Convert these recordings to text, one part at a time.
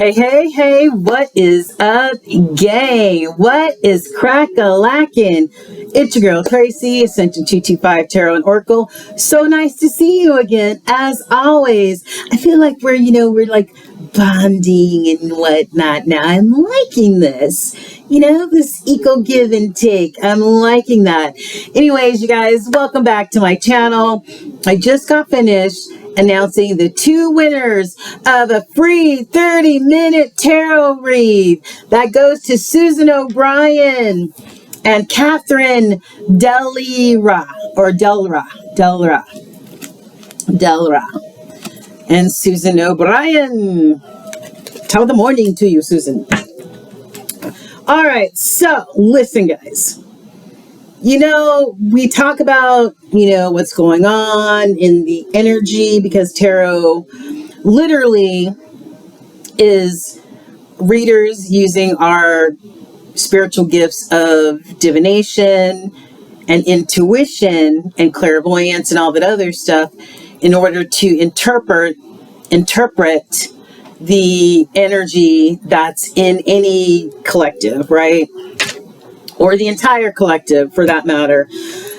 Hey, hey, hey, what is up, gang? What is crack-a-lackin'? It's your girl, Tracy, Ascension 225 Tarot and Oracle. So nice to see you again, as always. I feel like we're like bonding and whatnot now. I'm liking this. This eco give and take. I'm liking that. Anyways, you guys, welcome back to my channel. I just got finished announcing the two winners of a free 30-minute tarot read that goes to Susan O'Brien and Catherine Delra. And Susan O'Brien. Top of the morning to you, Susan. All right, so listen, guys. We talk about, what's going on in the energy, because tarot literally is readers using our spiritual gifts of divination and intuition and clairvoyance and all that other stuff in order to interpret the energy that's in any collective, right? Or the entire collective, for that matter.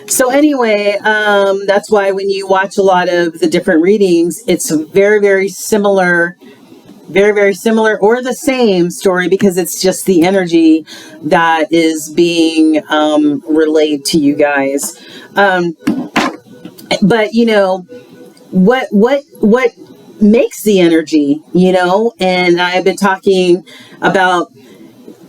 So anyway, that's why when you watch a lot of the different readings, it's a very, very similar or the same story, because it's just the energy that is being relayed to you guys. But what makes the energy, and I've been talking about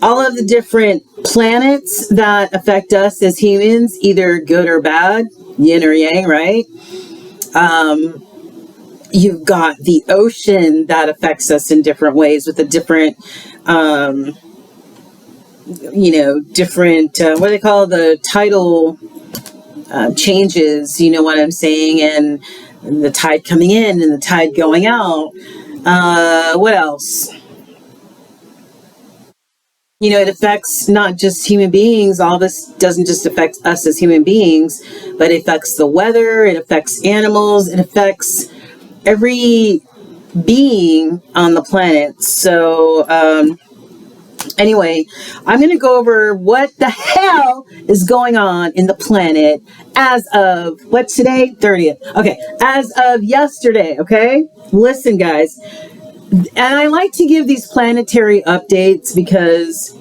all of the different planets that affect us as humans, either good or bad, yin or yang, right? You've got the ocean that affects us in different ways with the different, what do they call the tidal changes, you know what I'm saying? And the tide coming in and the tide going out. What else? It affects not just human beings. All this doesn't just affect us as human beings, but it affects the weather, it affects animals, it affects every being on the planet. So, anyway, I'm going to go over what the hell is going on in the planet as of, what's today? 30th. Okay, as of yesterday, okay? Listen, guys. And I like to give these planetary updates because,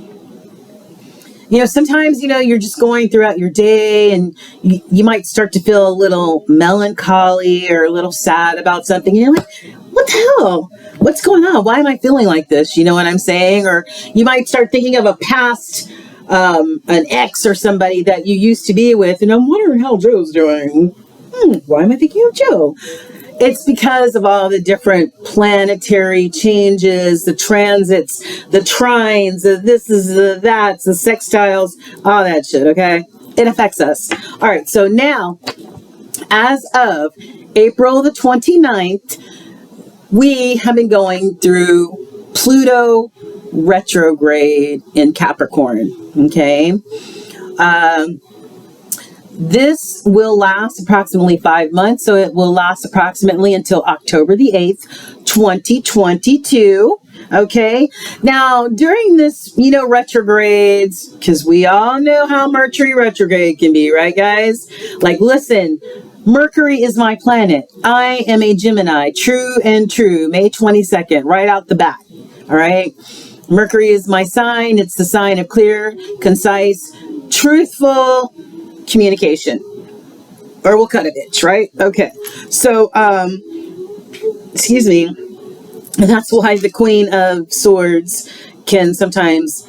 sometimes, you're just going throughout your day and you might start to feel a little melancholy or a little sad about something. And you're like, what the hell? What's going on? Why am I feeling like this? You know what I'm saying? Or you might start thinking of a past, an ex or somebody that you used to be with. And I'm wondering how Joe's doing. Why am I thinking of Joe? It's because of all the different planetary changes, the transits, the trines, the this is the that's, the sextiles, all that shit, okay? It affects us. All right, so now, as of April the 29th, we have been going through Pluto retrograde in Capricorn, okay? This will last approximately 5 months, so it will last approximately until October the 8th, 2022, okay? Now, during this, retrogrades, because we all know how Mercury retrograde can be, right, guys? Like, listen, Mercury is my planet. I am a Gemini, true and true, May 22nd, right out the bat, all right? Mercury is my sign. It's the sign of clear, concise, truthful communication, or we'll cut a bitch, right? Okay, so excuse me, and that's why the Queen of Swords can sometimes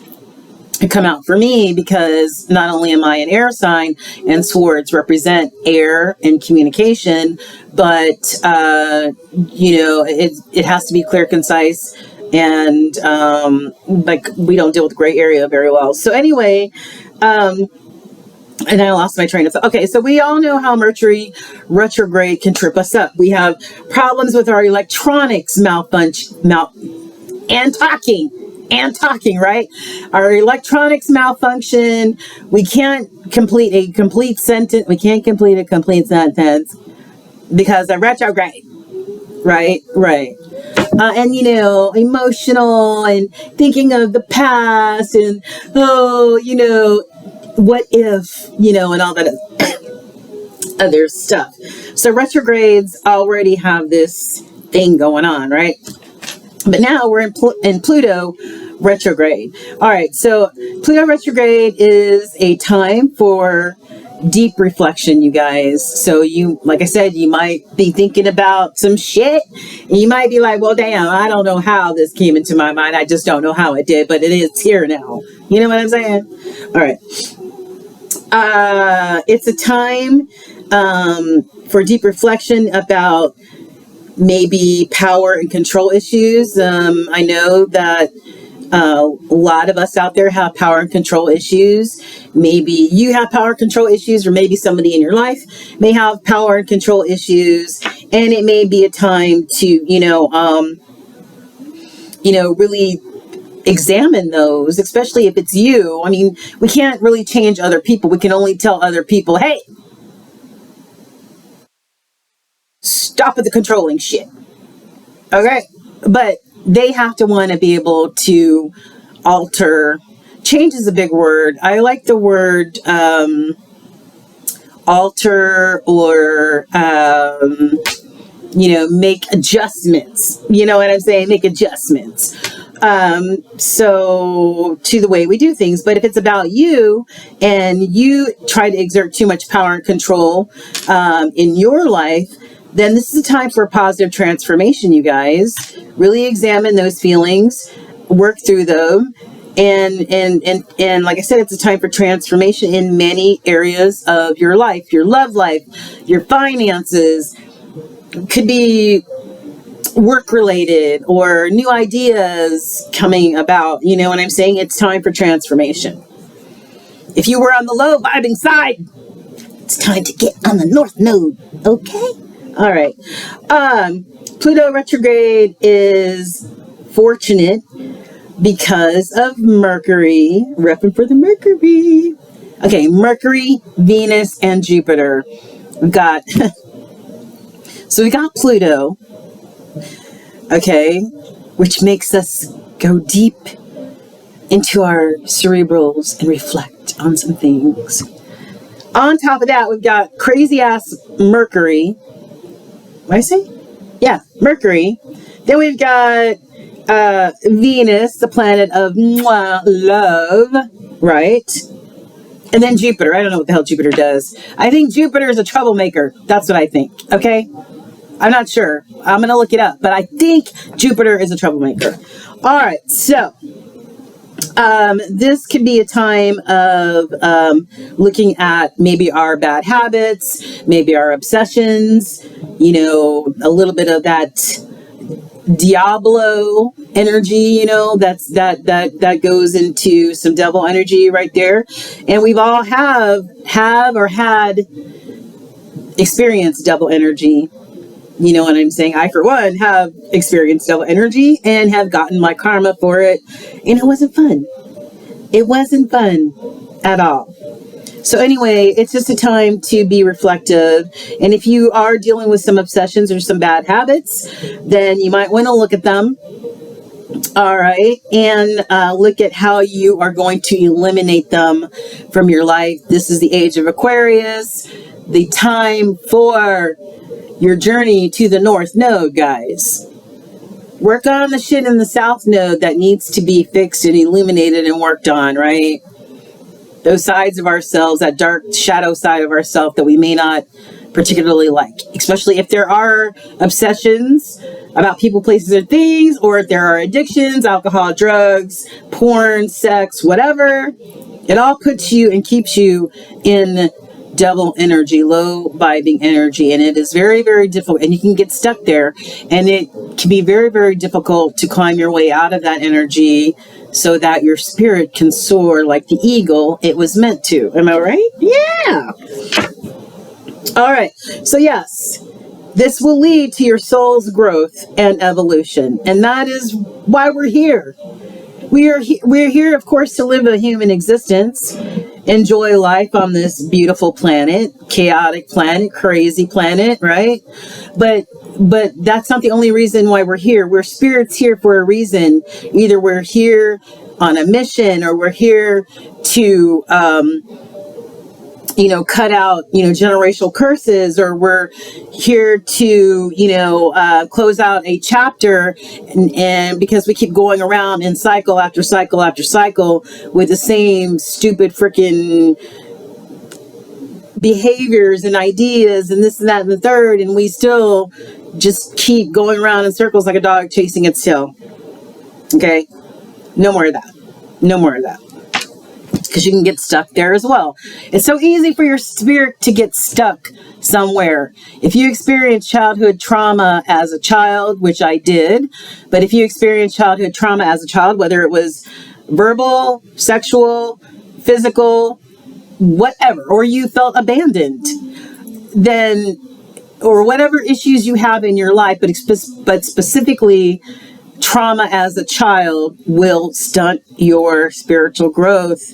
come out for me, because not only am I an air sign and swords represent air and communication, but it has to be clear, concise, and like we don't deal with the gray area very well. So anyway, and I lost my train of thought. Okay, so we all know how Mercury retrograde can trip us up. We have problems with our electronics and talking, right? Our electronics malfunction. We can't complete a complete sentence. We can't complete a complete sentence because of retrograde. Right. and you know, emotional and thinking of the past and, oh, you know, what if, you know, and all that other stuff. So retrogrades already have this thing going on, right? But now we're in Pluto retrograde. All right, so Pluto retrograde is a time for deep reflection, you guys. So you, like I said, you might be thinking about some shit. And you might be like, well, damn, I don't know how this came into my mind. I just don't know how it did, but it is here now. You know what I'm saying? All right. It's a time for deep reflection about maybe power and control issues. I know that a lot of us out there have power and control issues. Maybe you have power and control issues, or maybe somebody in your life may have power and control issues. And it may be a time to, really examine those, especially if it's you. I mean, we can't really change other people. We can only tell other people, hey, stop with the controlling shit. Okay. But they have to want to be able to alter. Change is a big word. I like the word alter, or make adjustments. You know what I'm saying? Make adjustments. So to the way we do things. But if it's about you and you try to exert too much power and control in your life, then this is a time for a positive transformation, you guys. Really examine those feelings, work through them. And like I said, it's a time for transformation in many areas of your life, your love life, your finances. Could be work related or new ideas coming about. You know what I'm saying? It's time for transformation. If you were on the low vibing side, it's time to get on the north node. Okay. All right. Pluto retrograde is fortunate because of Mercury, repping for the Mercury. Okay, Mercury, Venus, and Jupiter. We've got, so we got Pluto, okay, which makes us go deep into our cerebrals and reflect on some things. On top of that, we've got crazy ass Mercury. What did I say? Yeah, Mercury. Then we've got Venus, the planet of love, right? And then Jupiter. I don't know what the hell Jupiter does. I think Jupiter is a troublemaker. That's what I think. Okay? I'm not sure. I'm going to look it up. But I think Jupiter is a troublemaker. All right. So this could be a time of looking at maybe our bad habits, maybe our obsessions, a little bit of that Diablo energy, that goes into some devil energy right there. And we've all have or had experienced devil energy. You know what I'm saying? I, for one, have experienced devil energy and have gotten my karma for it. And it wasn't fun. It wasn't fun at all. So anyway, it's just a time to be reflective. And if you are dealing with some obsessions or some bad habits, then you might want to look at them. All right. And look at how you are going to eliminate them from your life. This is the age of Aquarius, the time for your journey to the North Node, guys. Work on the shit in the South Node that needs to be fixed and illuminated and worked on, right? Those sides of ourselves, that dark shadow side of ourselves that we may not particularly like, especially if there are obsessions about people, places, or things, or if there are addictions, alcohol, drugs, porn, sex, whatever. It all puts you and keeps you in devil energy, low vibing energy, and it is very, very difficult, and you can get stuck there, and it can be very, very difficult to climb your way out of that energy so that your spirit can soar like the eagle it was meant to. Am I right? Yeah. All right. So yes, this will lead to your soul's growth and evolution, and that is why we're here. We're here, of course, to live a human existence, enjoy life on this beautiful planet, chaotic planet, crazy planet, right? But that's not the only reason why we're here. We're spirits here for a reason. Either we're here on a mission, or we're here to cut out, generational curses, or we're here to, close out a chapter, and because we keep going around in cycle after cycle after cycle with the same stupid freaking behaviors and ideas and this and that and the third, and we still just keep going around in circles like a dog chasing its tail. Okay? No more of that. No more of that. Because you can get stuck there as well. It's so easy for your spirit to get stuck somewhere. If you experience childhood trauma as a child, which I did, but if you experience childhood trauma as a child, whether it was verbal, sexual, physical, whatever, or you felt abandoned, then, or whatever issues you have in your life, but specifically trauma as a child will stunt your spiritual growth.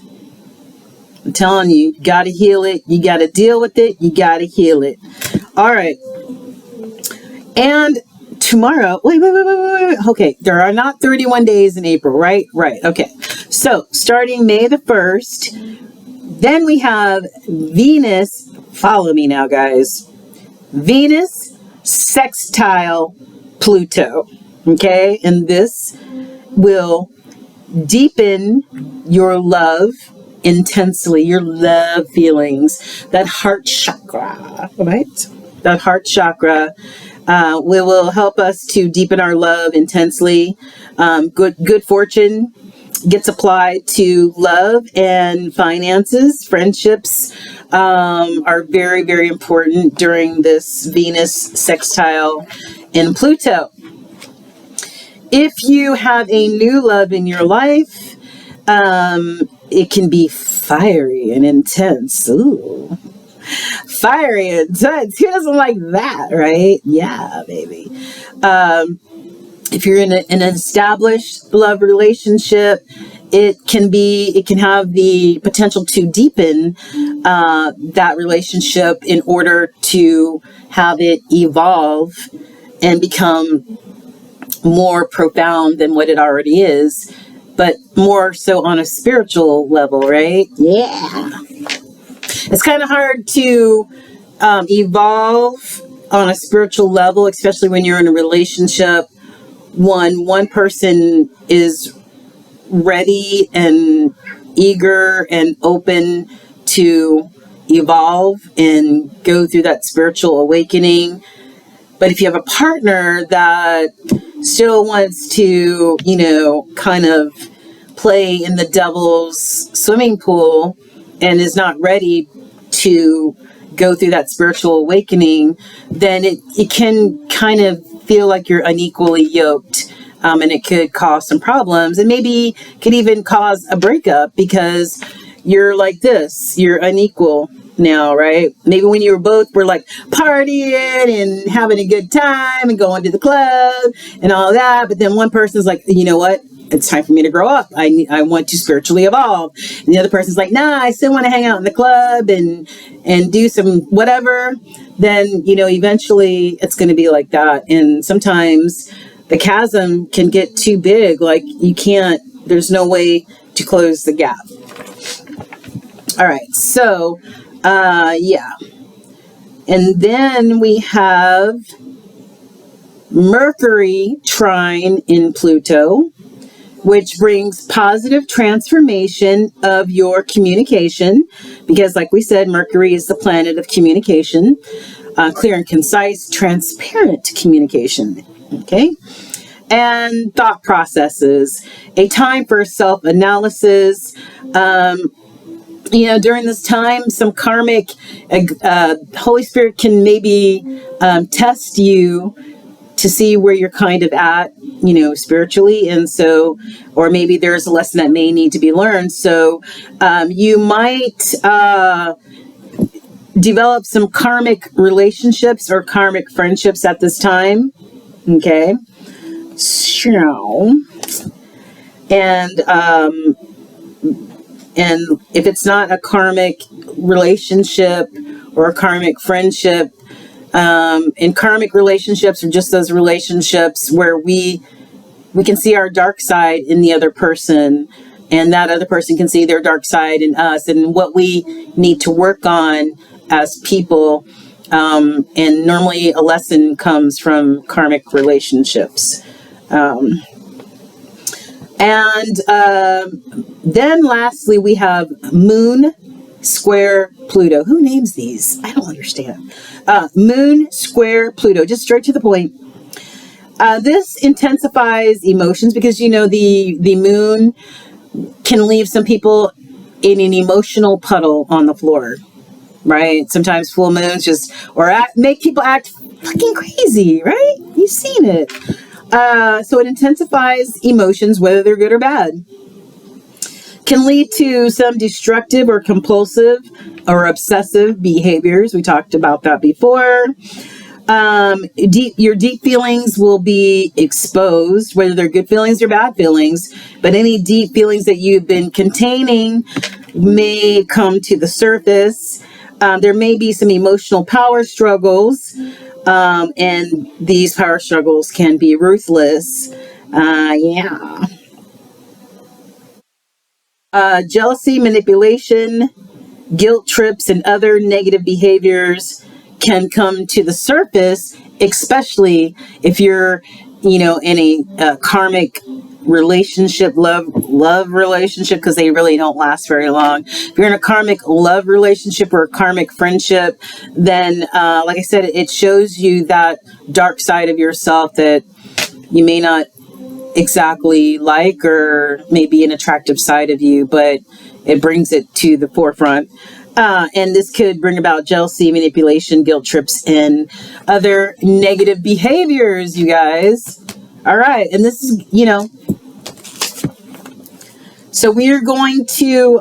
I'm telling you, you got to heal it. You got to deal with it. You got to heal it. All right. And tomorrow, wait. Okay. There are not 31 days in April, right? Right. Okay. So starting May the 1st, then we have Venus. Follow me now, guys. Venus sextile Pluto. Okay. And this will deepen your love intensely, your love feelings, that heart chakra, right? That heart chakra will help us to deepen our love intensely. Good fortune gets applied to love and finances. Friendships are very, very important during this Venus sextile in Pluto. If you have a new love in your life, it can be fiery and intense. Ooh. Fiery and intense. Who doesn't like that, right? Yeah, baby. If you're in an established love relationship, it can have the potential to deepen that relationship in order to have it evolve and become more profound than what it already is, but more so on a spiritual level, right? Yeah. It's kind of hard to evolve on a spiritual level, especially when you're in a relationship. One person is ready and eager and open to evolve and go through that spiritual awakening. But if you have a partner that still wants to, kind of play in the devil's swimming pool and is not ready to go through that spiritual awakening, then it can kind of feel like you're unequally yoked. And it could cause some problems, and maybe could even cause a breakup because you're like this, you're unequal now, right? Maybe when you were like partying and having a good time and going to the club and all that, but then one person's like, you know what? It's time for me to grow up. I want to spiritually evolve. And the other person's like, nah, I still want to hang out in the club and do some whatever. Then, eventually it's going to be like that. And sometimes the chasm can get too big. Like there's no way to close the gap. All right. So, yeah. And then we have Mercury trine in Pluto, which brings positive transformation of your communication. Because like we said, Mercury is the planet of communication, clear and concise, transparent communication. Okay. And thought processes, a time for self-analysis. During this time, some karmic, Holy Spirit can maybe test you to see where you're kind of at, spiritually. And so, or maybe there's a lesson that may need to be learned. So you might develop some karmic relationships or karmic friendships at this time. Okay. So, and And if it's not a karmic relationship or a karmic friendship, and karmic relationships are just those relationships where we can see our dark side in the other person, and that other person can see their dark side in us, and what we need to work on as people. And normally a lesson comes from karmic relationships. Then lastly, we have Moon square Pluto. Who names these? I don't understand. Moon square Pluto, just straight to the point. This intensifies emotions because, you know, the moon can leave some people in an emotional puddle on the floor, right? Sometimes full moons make people act fucking crazy, right? You've seen it. So it intensifies emotions, whether they're good or bad. Can lead to some destructive or compulsive or obsessive behaviors. We talked about that before. Your deep feelings will be exposed, whether they're good feelings or bad feelings, but any deep feelings that you've been containing may come to the surface. There may be some emotional power struggles, and these power struggles can be ruthless. Jealousy, manipulation, guilt trips, and other negative behaviors can come to the surface, especially if you're, you know, in a karmic relationship, love relationship, because they really don't last very long. If you're in a karmic love relationship or a karmic friendship, then, like I said, it shows you that dark side of yourself that you may not exactly like, or maybe an attractive side of you, but it brings it to the forefront. And this could bring about jealousy, manipulation, guilt trips, and other negative behaviors, you guys. All right. And this is, you know, so we are going to,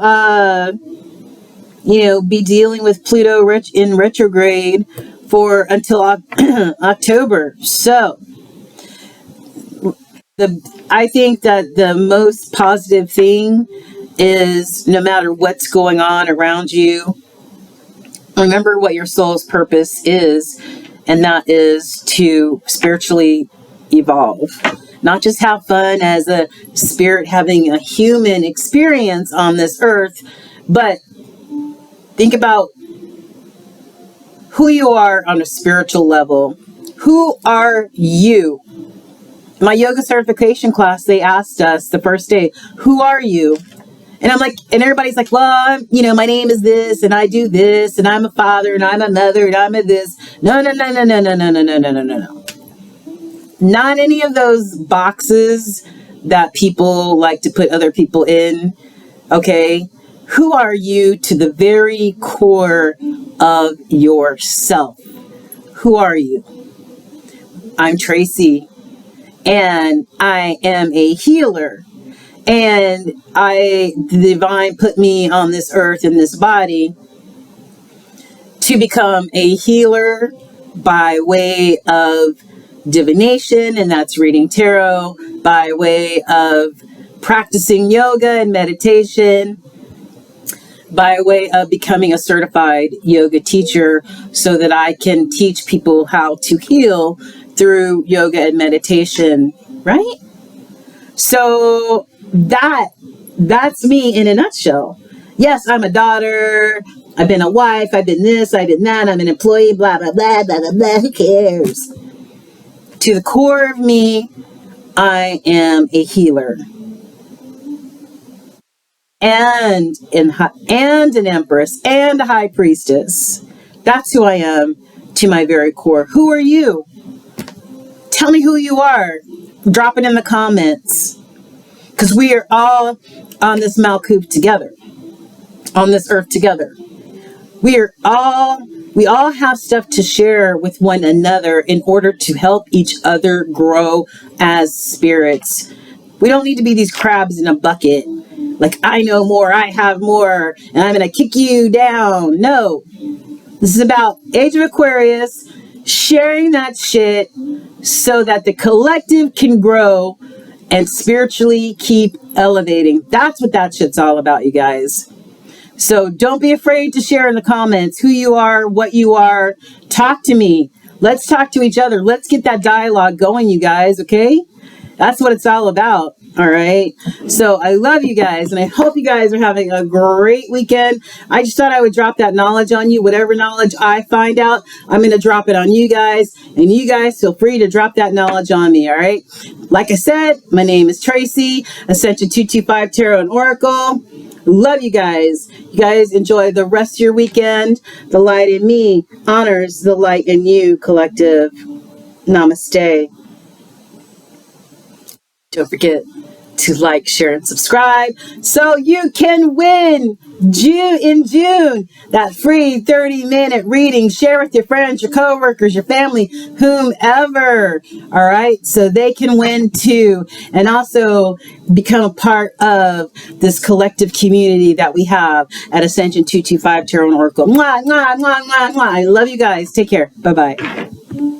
be dealing with Pluto in retrograde until October. So I think that the most positive thing is, no matter what's going on around you, remember what your soul's purpose is, and that is to spiritually evolve. Not just have fun as a spirit having a human experience on this earth, but think about who you are on a spiritual level. Who are you? My yoga certification class, they asked us the first day, who are you? And I'm like, and everybody's like, well, my name is this, and I do this, and I'm a father, and I'm a mother, and I'm a this. No. Not any of those boxes that people like to put other people in. Okay. Who are you to the very core of yourself? Who are you? I'm Tracy, and I am a healer. And the divine put me on this earth in this body to become a healer by way of divination, and that's reading tarot, by way of practicing yoga and meditation, by way of becoming a certified yoga teacher, so that I can teach people how to heal through yoga and meditation, right? So that's me in a nutshell. Yes, I'm a daughter. I've been a wife. I've been this. I've been that. I'm an employee. Blah, blah, blah, blah, blah, blah. Who cares? To the core of me, I am a healer. And an empress and a high priestess. That's who I am to my very core. Who are you? Tell me who you are. Drop it in the comments. Because we are all on this Malkuth together, on this earth together. We all have stuff to share with one another in order to help each other grow as spirits. We don't need to be these crabs in a bucket. Like, I know more, I have more, and I'm going to kick you down. No. This is about Age of Aquarius, sharing that shit so that the collective can grow and spiritually keep elevating. That's what that shit's all about, you guys. So don't be afraid to share in the comments who you are, what you are. Talk to me. Let's talk to each other. Let's get that dialogue going, you guys, okay? That's what it's all about, all right? So I love you guys, and I hope you guys are having a great weekend. I just thought I would drop that knowledge on you. Whatever knowledge I find out, I'm going to drop it on you guys, and you guys feel free to drop that knowledge on me, all right? Like I said, my name is Tracy, Ascension 225 Tarot and Oracle. Love you guys. You guys enjoy the rest of your weekend. The light in me honors the light in you, collective. Namaste. Don't forget to like, share, and subscribe so you can win in June that free 30-minute reading. Share with your friends, your coworkers, your family, whomever. All right, so they can win too, and also become a part of this collective community that we have at Ascension 225 Tarot and Oracle. Mwah, mwah, mwah, mwah, mwah. I love you guys. Take care. Bye bye.